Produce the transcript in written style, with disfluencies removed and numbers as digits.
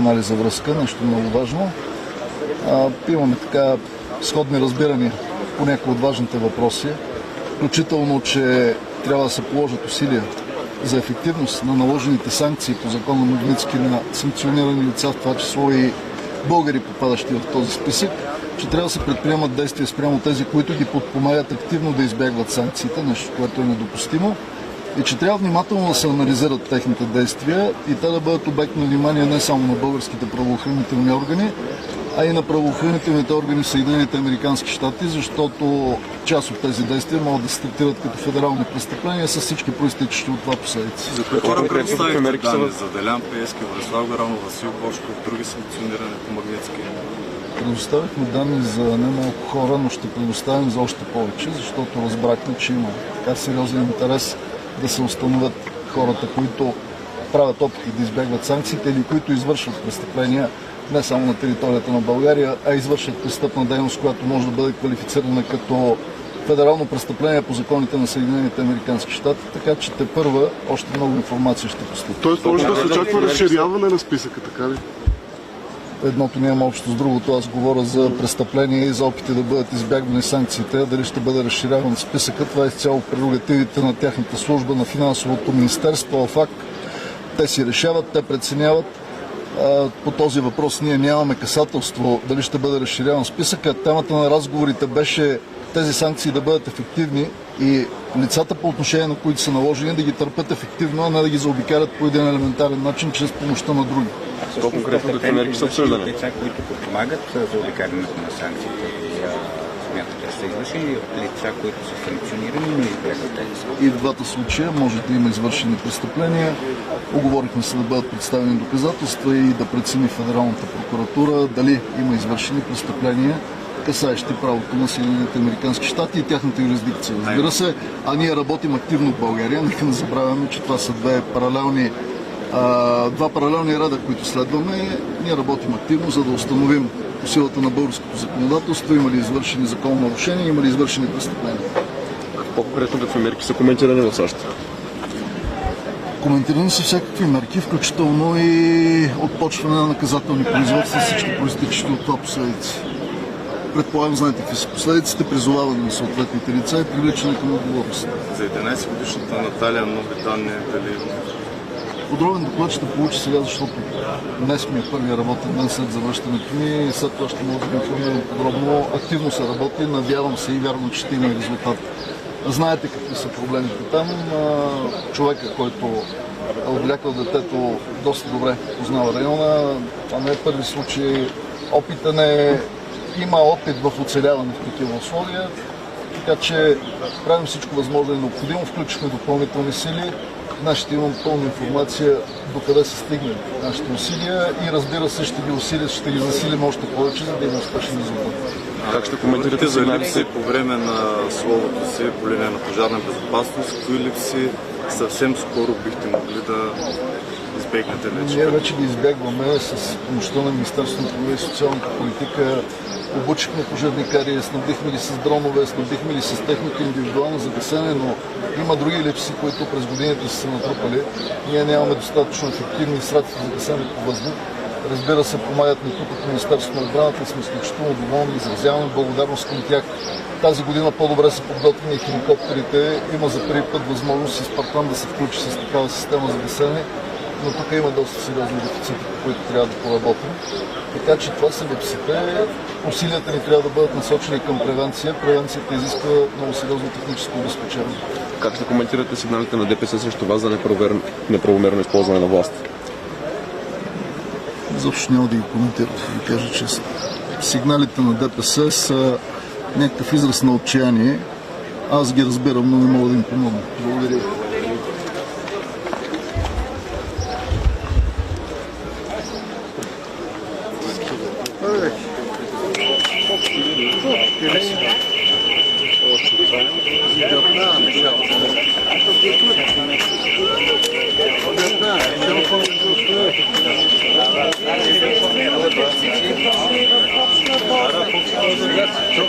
канали за връзка, нещо много важно. Имаме така сходни разбирания по някои от важните въпроси, включително, че трябва да се положат усилия за ефективност на наложените санкции по закона Магнитски на санкционирани лица, в това число и българи, попадащи в този списък, че трябва да се предприемат действия спрямо тези, които ги подпомагат активно да избягват санкциите, нещо, което е недопустимо, и че трябва внимателно да се анализират техните действия и те да бъдат обект на внимание не само на българските правоохранителни органи, а и на правоохранителните органи в Съединените американски щати, защото част от тези действия могат да се третират като федерални престъпления с всички проистичащи от това последици. За какво предоставите данни за Делян Пеевски, Борислав Горанов, Васил Божков, други санкционирани по Магнитски? Предоставихме данни за немалко хора, но ще предоставим за още повече, защото разбрахме, че има така сериозен интерес да се установят хората, които правят опити да избягват санкциите или които извършват престъпления не само на територията на България, а извършват престъпна дейност, която може да бъде квалифицирана като федерално престъпление по законите на Съединените американски щати, така че тепърва още много информация ще постъпи. Тоест може да се очаква разширяване на списъка, така ли? Едното няма общо с другото. Аз говоря за престъпления и за опити да бъдат избягвани санкциите. Дали ще бъде разширяван списъкът, това е изцяло прерогативите на тяхната служба, на финансовото министерство. Факт, те си решават, те преценяват. По този въпрос ние нямаме касателство дали ще бъде разширяван списъка. Темата на разговорите беше тези санкции да бъдат ефективни и лицата, по отношение на които са наложени, да ги търпят ефективно, а не да ги заобикалят по един елементарен начин, чрез помощта на други. По-конкретно какви мерки са обсъждани? Лица, които подпомагат заобикалянето на санкциите, смятате да са извършени, лица, които са санкционирани, но избягват тези санкции? И в двата случая може да има извършени престъпления. Оговорихме се да бъдат представени доказателства и да прецени Федералната прокуратура дали има извършени престъпления, касаещи правото на Съединените американски щати и тяхната юрисдикция. Разбира се, а ние работим активно в България. Нека не забравяме, че това са два паралелни реда, които следваме. Ние работим активно, за да установим по силата на българското законодателство има ли извършени закононарушения, има ли извършени престъпления. По-конкретно какви мерки са коментирани в САЩ? Коментирани са всякакви мерки, включително и отпочване на наказателни производства, всички проистичащи от това последици. Предполагам, знаете какви са последиците, призоваване на съответните лица и привличане към отговорност. За 11-годишната Наталия нови данни, дали... Подробен доклад ще получи сега, защото днес ми е първият работен ден след завръщането ми и след това ще може да ви информирам подробно. Активно се работи, надявам се и вярвам, че ще има резултат. Знаете какви са проблемите там. Човека, който е отвлякал детето, доста добре познава района. Това не е първи случай. Има опит в оцеляване в такива условия. Така че правим всичко възможно и необходимо. Включихме допълнителни сили. Днес ще имам пълна информация докъде са стигнали нашите усилия и разбира се ще ги засилим още повече, за да има успешен резултат. Как ще коментирате за липси по време на словото си по линия на пожарна безопасност? Кои липси съвсем скоро бихте могли да избегнете вече? Ние вече ги избягваме с помощта на Министерството на труда и социалната политика. Обучихме пожарникари, снабдихме ги с дронове, снабдихме ги с техника индивидуално за гасене, но има други липси, които през годините са се натрупали. Ние нямаме достатъчно ефективни средства за гасене по въздух. Разбира се, помагат ни тук от Министерството на отбраната и сме изключително доволни, изразяваме благодарност към тях. Тази година по-добре са подготвени хеликоптерите. Има за първи път възможност и Спартан да се включи с такава система за гасене, но тук има доста сериозни дефицити, по които трябва да поработим. Така че това са липсите. Усилията ни трябва да бъдат насочени към превенция. Превенцията изисква много сериозно техническо обезпечение. Как ще коментирате сигналите на ДПС срещу вас за неправомерно използване на власт? Изобщо няма да ги коментирам, да ви кажа честно. Сигналите на ДПС са някакъв израз на отчаяние. Аз ги разбирам, но не мога да им помогна. Благодаря ви. Çok